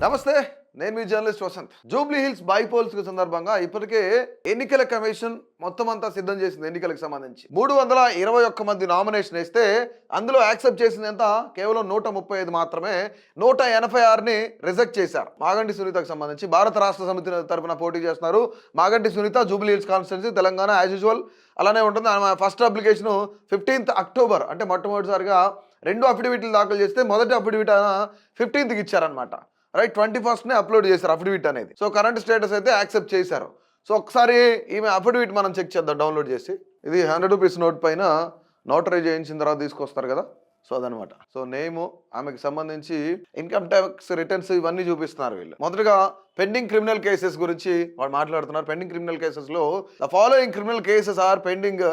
నమస్తే, నేను మీ జర్నలిస్ట్ వసంత్. జూబ్లీ హిల్స్ బైపోల్స్ సందర్భంగా ఇప్పటికే ఎన్నికల కమిషన్ మొత్తం అంతా సిద్ధం చేసింది. ఎన్నికలకు సంబంధించి 321 మంది నామినేషన్ వేస్తే అందులో యాక్సెప్ట్ చేసింది ఎంత? కేవలం 135 మాత్రమే. 186ని రిజెక్ట్ చేశారు. మాగంటి సునీతకు సంబంధించి భారత రాష్ట్ర సమితి తరఫున పోటీ చేస్తున్నారు Maganti Sunitha. Jubilee Hills constituency, Telangana. As usual అలానే ఉంటుంది. ఆమె ఫస్ట్ అప్లికేషన్ 15th అక్టోబర్, అంటే మొట్టమొదటిసారిగా 2 అఫిడవిట్లు దాఖలు చేస్తే మొదటి అఫిడవిట్ 15th ఇచ్చారనమాట. రైట్, 21st అప్లోడ్ చేశారు అఫిడవిట్ అనేది. సో కరెంట్ స్టేటస్ అయితే యాక్సెప్ట్ చేశారు. సో ఒకసారి ఈమె అఫిడవిట్ మనం చెక్ చేద్దాం డౌన్లోడ్ చేసి. ఇది 100 రూపీస్ నోట్ పైన నోటరైజ్ చేయించిన తర్వాత తీసుకొస్తారు కదా, సో అదనమాట. సో నేము, ఆమెకు సంబంధించి ఇన్కమ్ ట్యాక్స్ రిటర్న్స్ ఇవన్నీ చూపిస్తున్నారు వీళ్ళు. మొదటగా పెండింగ్ క్రిమినల్ కేసెస్ గురించి వాళ్ళు మాట్లాడుతున్నారు. పెండింగ్ క్రిమినల్ కేసెస్లో the following criminal cases are pending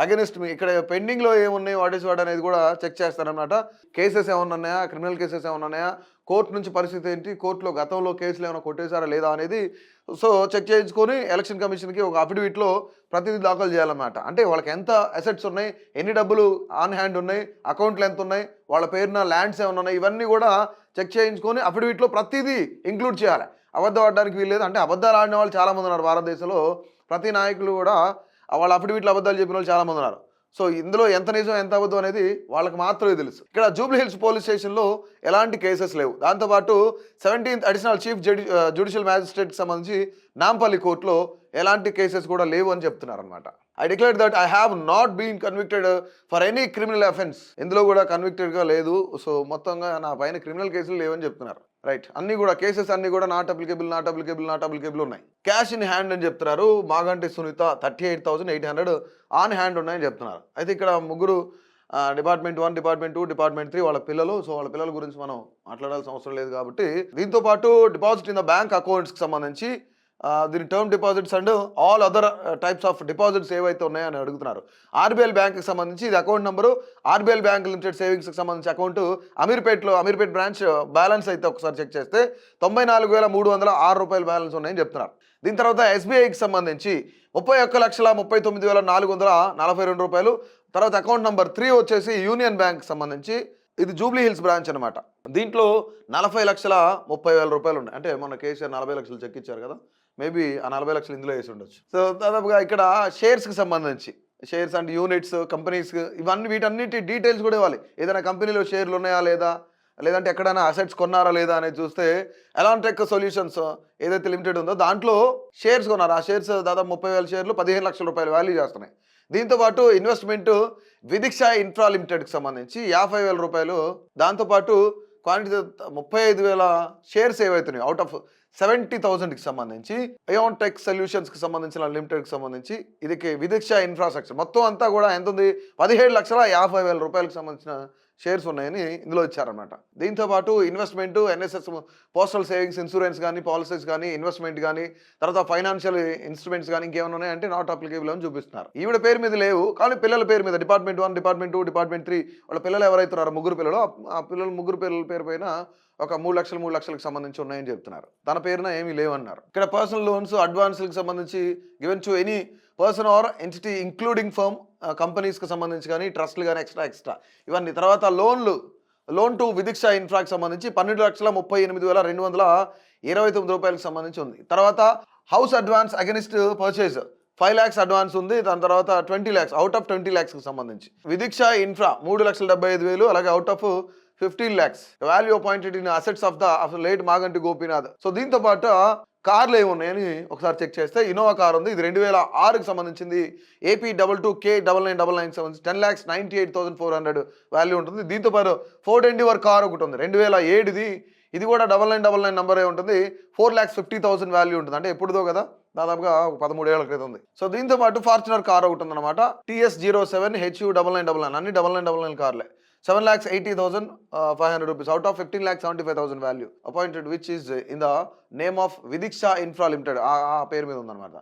against me. ఇక్కడ పెండింగ్లో ఏమున్నాయి, వాట్ ఈస్ వాట్ అనేది కూడా చెక్ చేస్తారనమాట. కేసెస్ ఏమన్నా ఉన్నాయా, క్రిమినల్ కేసెస్ ఏమన్నా ఉన్నాయా, కోర్టు నుంచి పరిస్థితి ఏంటి, కోర్టులో గతంలో కేసులు ఏమైనా కొట్టేశారా లేదా అనేది సో చెక్ చేయించుకొని ఎలక్షన్ కమిషన్కి ఒక అఫిడవిట్లో ప్రతిదీ దాఖలు చేయాలన్నమాట. అంటే వాళ్ళకి ఎంత అసెట్స్ ఉన్నాయి, ఎన్ని డబ్బులు ఆన్ హ్యాండ్ ఉన్నాయి, అకౌంట్లు ఎంత ఉన్నాయి, వాళ్ళ పేరున ల్యాండ్స్ ఏమైనా ఉన్నాయి, ఇవన్నీ కూడా చెక్ చేయించుకొని అఫిడవిట్లో ప్రతిదీ ఇంక్లూడ్ చేయాలి. అబద్ధం ఆడడానికి వీల్లేదు. అంటే అబద్ధాలు ఆడిన వాళ్ళు చాలామంది ఉన్నారు భారతదేశంలో. ప్రతి నాయకులు కూడా వాళ్ళ అఫిడవిట్లో అబద్ధాలు చెప్పిన వాళ్ళు చాలామంది ఉన్నారు. సో ఇందులో ఎంత నిజం ఎంత అబద్ధం అనేది వాళ్ళకి మాత్రమే తెలుసు. ఇక్కడ జూబ్లీ హిల్స్ పోలీస్ స్టేషన్లో ఎలాంటి కేసెస్ లేవు. దాంతోపాటు 17th అడిషనల్ చీఫ్ జ్యుడిషియల్ మ్యాజిస్ట్రేట్కి సంబంధించి నాంపల్లి కోర్టులో ఎలాంటి కేసెస్ కూడా లేవు అని చెప్తున్నారు అనమాట. I declare that I have not been convicted for any criminal offence. ఇందులో కూడా కన్విక్టెడ్గా లేదు. సో మొత్తంగా నా పైన క్రిమినల్ కేసులు లేవని చెప్తున్నారు. రైట్, అన్ని కూడా కేసెస్ అన్ని కూడా నాట్ అప్లికేబుల్ ఉన్నాయి. క్యాష్ ఇన్ హ్యాండ్ అని చెప్తున్నారు. మాగంటి సునీత 38,800 ఆన్ హ్యాండ్ ఉన్నాయని చెప్తున్నారు. అయితే ఇక్కడ ముగ్గురు డిపార్ట్మెంట్ 1, డిపార్ట్మెంట్ 2, డిపార్ట్మెంట్ 3 వాళ్ళ పిల్లలు. సో వాళ్ళ పిల్లల గురించి మనం మాట్లాడాల్సిన అవసరం లేదు కాబట్టి, దీంతో పాటు డిపాజిట్ ఇన్ ద బ్యాంక్ అకౌంట్స్కి సంబంధించి దీని term deposits and all other types of deposits ఏవైతే ఉన్నాయని అడుగుతున్నారు. ఆర్బీఎల్ బ్యాంక్కి సంబంధించి ఇది account number. RBL bank limited సేవింగ్స్కి సంబంధించి అకౌంట్ అమీర్పేట్ బ్రాంచ్ బ్యాలెన్స్ అయితే ఒకసారి చెక్ చేస్తే 94,306 రూపాయల బ్యాలెన్స్ ఉన్నాయని చెప్తున్నారు. దీని తర్వాత ఎస్బీఐకి సంబంధించి 31,39,442 రూపాయలు. తర్వాత అకౌంట్ నెంబర్ 3 వచ్చేసి యూనియన్ బ్యాంక్ సంబంధించి, ఇది జూబ్లీ హిల్స్ బ్రాంచ్ అనమాట. దీంట్లో 40,30,000 రూపాయలు ఉన్నాయి. అంటే మన కేసీఆర్ 40 లక్షలు చెక్ ఇచ్చారు కదా, మేబీ ఆ 40 లక్షలు ఇందులో వేసి ఉండొచ్చు. సో దాదాపుగా ఇక్కడ షేర్స్కి సంబంధించి, షేర్స్ అండ్ యూనిట్స్, కంపెనీస్, వీటన్నిటి డీటెయిల్స్ కూడా ఇవ్వాలి. ఏదైనా కంపెనీలో షేర్లు ఉన్నాయా లేదా, లేదంటే ఎక్కడైనా అసెట్స్ కొన్నారా లేదా అనేది చూస్తే ఎలాంటెక్ సొల్యూషన్స్ ఏదైతే లిమిటెడ్ ఉందో దాంట్లో షేర్స్ కొన్నారు. ఆ షేర్స్ దాదాపు 30,000 షేర్లు 15 లక్షల రూపాయలు వాల్యూ చేస్తున్నాయి. దీంతోపాటు ఇన్వెస్ట్మెంట్ విదిక్ష ఇన్ఫ్రా లిమిటెడ్కి సంబంధించి 50,000 రూపాయలు. దాంతోపాటు క్వాంటిటీ 35,000 షేర్స్ ఏవైతున్నాయి అవుట్ ఆఫ్ 70,000కి సంబంధించి అయోన్ టెక్ సొల్యూషన్స్కి సంబంధించిన లిమిటెడ్కి సంబంధించి ఇది విదిక్ష ఇన్ఫ్రాస్ట్రక్చర్ మొత్తం అంతా కూడా ఎంత ఉంది, 17,50,000 రూపాయలకు సంబంధించిన షేర్స్ ఉన్నాయని ఇందులో ఇచ్చారనమాట. దీంతోపాటు investment, NSS, postal savings, insurance కానీ, పాలసీస్ కానీ, ఇన్వెస్ట్మెంట్ కానీ, తర్వాత ఫైనాన్షియల్ ఇన్స్ట్రుమెంట్స్ కానీ ఇంకేమైనా ఉన్నాయంటే నాట్ అప్లికేబుల్ అని చూపిస్తున్నారు. ఈవిడ పేరు మీద లేవు, కానీ పిల్లల పేరు మీద డిపార్ట్మెంట్ 1, డిపార్ట్మెంట్ 2, డిపార్ట్మెంట్ 3 వాళ్ళ పిల్లలు ఎవరైతున్నారో ముగ్గురు పిల్లలు, ఆ పిల్లలు ముగ్గురు పిల్లల పేరు పైన ఒక 3 లక్షలకు సంబంధించి ఉన్నాయని చెప్తున్నారు. తన పేరున ఏమీ లేవన్నారు. ఇక్కడ పర్సనల్ లోన్స్, అడ్వాన్స్లకు సంబంధించి given to any person or entity including firm, కంపెనీస్కి సంబంధించి కానీ, ట్రస్ట్లు కానీ, ఎక్స్ట్రా ఇవన్నీ. తర్వాత లోన్ టు విదిక్ష ఇన్ఫ్రాకి సంబంధించి 12,38,229 రూపాయలకు సంబంధించి ఉంది. తర్వాత house advance against purchase 5 lakhs advance ఉంది. దాని తర్వాత 20 lakhs అవుట్ ఆఫ్ 20 lakhsకి సంబంధించి. విదిక్ష ఇన్ఫ్రా 3,75,000, అలాగే out of 15 lakhs value appointed in assets of the late Maganti Gopinath. So దీంతో పాటు కార్లు ఏమున్నాయని ఒకసారి చెక్ చేస్తే ఇన్నోవా కార్ ఉంది. ఇది 2006కి సంబంధించింది. AP 22K9999కి సంబంధించి 10,98,400 వాల్యూ ఉంటుంది. దీంతో పాటు ఫోర్డ్ ఎండివర్ కార్ ఒకటి ఉంది 2007ది. ఇది కూడా 9999 నెంబరే ఉంటుంది. 4,50,000 వాల్యూ ఉంటుంది. అంటే ఎప్పుడుదో కదా, దాదాపుగా 13 ఏళ్ల క్రితం ఉంది. సో దీంతో పాటు ఫార్చునర్ కార్ ఒకటి ఉందన్నమాట. TS07HU9999 అన్ని 9999 కార్లే. 7,80,500 rupees out of 15,75,000 value appointed which is in the name of Vidiksha infra limited. ఆ పేరు మీద ఉందన్నమాట.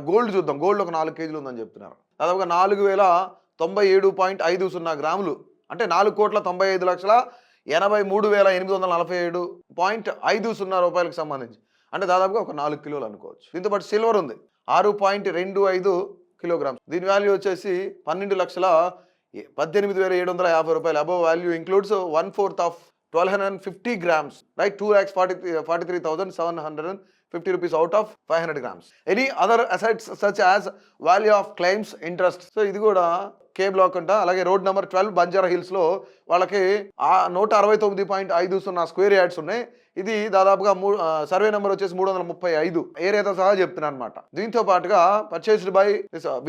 గోల్డ్ చూద్దాం. గోల్డ్ ఒక 4 కేజీలు ఉందని చెప్తున్నారు. దాదాపుగా 4,097.50 గ్రాములు, అంటే 4,93,847.50 రూపాయలకు సంబంధించి, అంటే దాదాపుగా ఒక 4 కిలోలు అనుకోవచ్చు. దీంతో పాటు సిల్వర్ ఉంది 6.25 కిలోగ్రామ్స్. దీని వాల్యూ వచ్చేసి 12,18,750 రూపాయలు. Above value includes 1/4 of 1250 grams, right? 2,43,750 rupees out of 500 grams. Any other assets such as value of claims interest. So ఇది కూడా కే బ్లాక్ అంట. అలాగే రోడ్ నెంబర్ 12 బంజారా హిల్స్ లో వాళ్ళకి 169.50 స్క్వేర్ యార్డ్స్ ఉన్నాయి. ఇది దాదాపుగా సర్వే నెంబర్ వచ్చేసి 335 ఏరియాతో సహా చెప్తున్నాను అనమాట. దీంతో పాటుగా పర్చేస్డ్ బై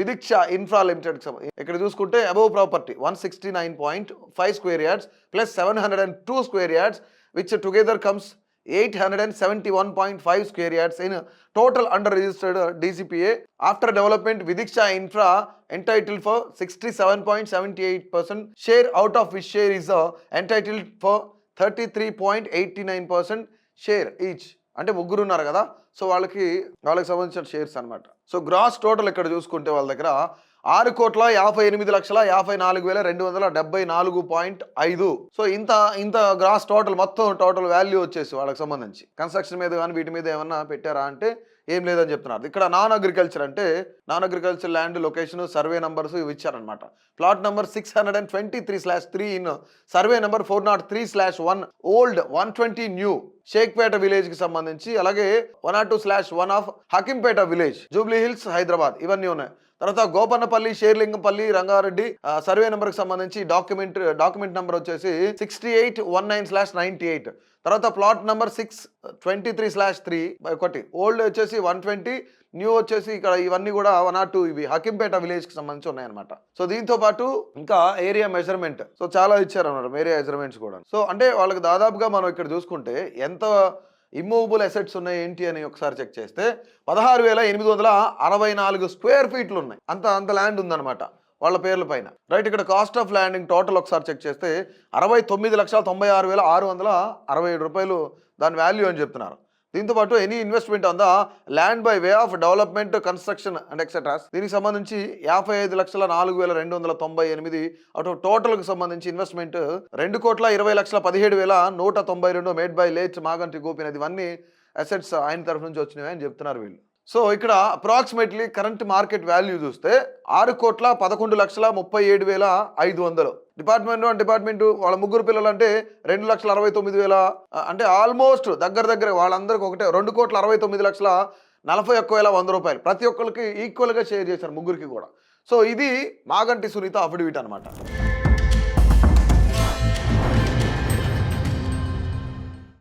విదిక్ష ఇన్ఫ్రా లిమిటెడ్. ఇక్కడ చూసుకుంటే above property 169.5 square yards plus 702 square yards which together comes 871.5 square yards in total under registered DCPA. After development, Vidiksha Infra entitled for 67.78% share, out of which share is entitled for 33.89% share each. అంటే ముగ్గురు ఉన్నారు కదా, so వాళ్ళకి సంబంధించిన shares అనమాట. So gross total ఇక్కడ చూసుకుంటే వాళ్ళ దగ్గర 6,58,54,274.5. సో ఇంత గ్రాస్ టోటల్ మొత్తం టోటల్ వాల్యూ వచ్చేసి వాళ్ళకి సంబంధించి కన్స్ట్రక్షన్ మీద కానీ వీటి మీద ఏమన్నా పెట్టారా అంటే ఏం లేదని చెప్తున్నారు. ఇక్కడ non agriculture land location survey numbers ఇవి ఇచ్చారనమాట. Plot number 623/3 in survey number 403/1 old 120 new Shaikpet village కి సంబంధించి, అలాగే 102/1 of Hakimpet village Jubilee hills Hyderabad ఇవన్నీ ఉన్నాయి. తర్వాత గోపన్నపల్లి షేర్లింగంపల్లి రంగారెడ్డి సర్వే నెంబర్కి సంబంధించి డాక్యుమెంట్ నెంబర్ వచ్చేసి 6819/98. తర్వాత ప్లాట్ నెంబర్ 623/3 ఒకటి ఓల్డ్ వచ్చేసి 120 న్యూ వచ్చేసి ఇక్కడ ఇవన్నీ కూడా 102 ఇవి హకింపేట విలేజ్ కి సంబంధించి ఉన్నాయన్నమాట. సో దీంతో పాటు ఇంకా ఏరియా మెజర్మెంట్ సో చాలా ఇచ్చారన్నమాట, ఏరియా మెజర్మెంట్స్ కూడా. సో అంటే వాళ్ళకి దాదాపుగా మనం ఇక్కడ చూసుకుంటే ఎంత ఇమ్మూవబుల్ అసెట్స్ ఉన్నాయి ఏంటి అని ఒకసారి చెక్ చేస్తే 16,864 స్క్వేర్ ఫీట్లు ఉన్నాయి. అంత ల్యాండ్ ఉందన్నమాట వాళ్ళ పేర్ల పైన, రైట్. ఇక్కడ కాస్ట్ ఆఫ్ ల్యాండింగ్ టోటల్ ఒకసారి చెక్ చేస్తే 69,96,667 రూపాయలు దాని వాల్యూ అని చెప్తున్నారు. దీంతో పాటు any investment on the land by way of development construction and etceteras దీనికి సంబంధించి 55,04,498 అటు టోటల్కి సంబంధించి investment 2,20,17,192 made by late Maganti Gopinath. ఇవన్నీ అసెట్స్ ఆయన తరఫు నుంచి వచ్చినవి అని చెప్తున్నారు వీళ్ళు. సో ఇక్కడ అప్రాక్సిమేట్లీ కరెంట్ మార్కెట్ వాల్యూ చూస్తే 6,11,37,500. డిపార్ట్మెంట్ వాళ్ళ ముగ్గురు పిల్లలు అంటే 2,69,000 అంటే ఆల్మోస్ట్ దగ్గర వాళ్ళందరికీ ఒకటే 2,69,41,100 రూపాయలు ప్రతి ఒక్కరికి ఈక్వల్గా షేర్ చేశారు ముగ్గురికి కూడా. సో ఇది మాగంటి సునీత అఫిడవిట్ అనమాట.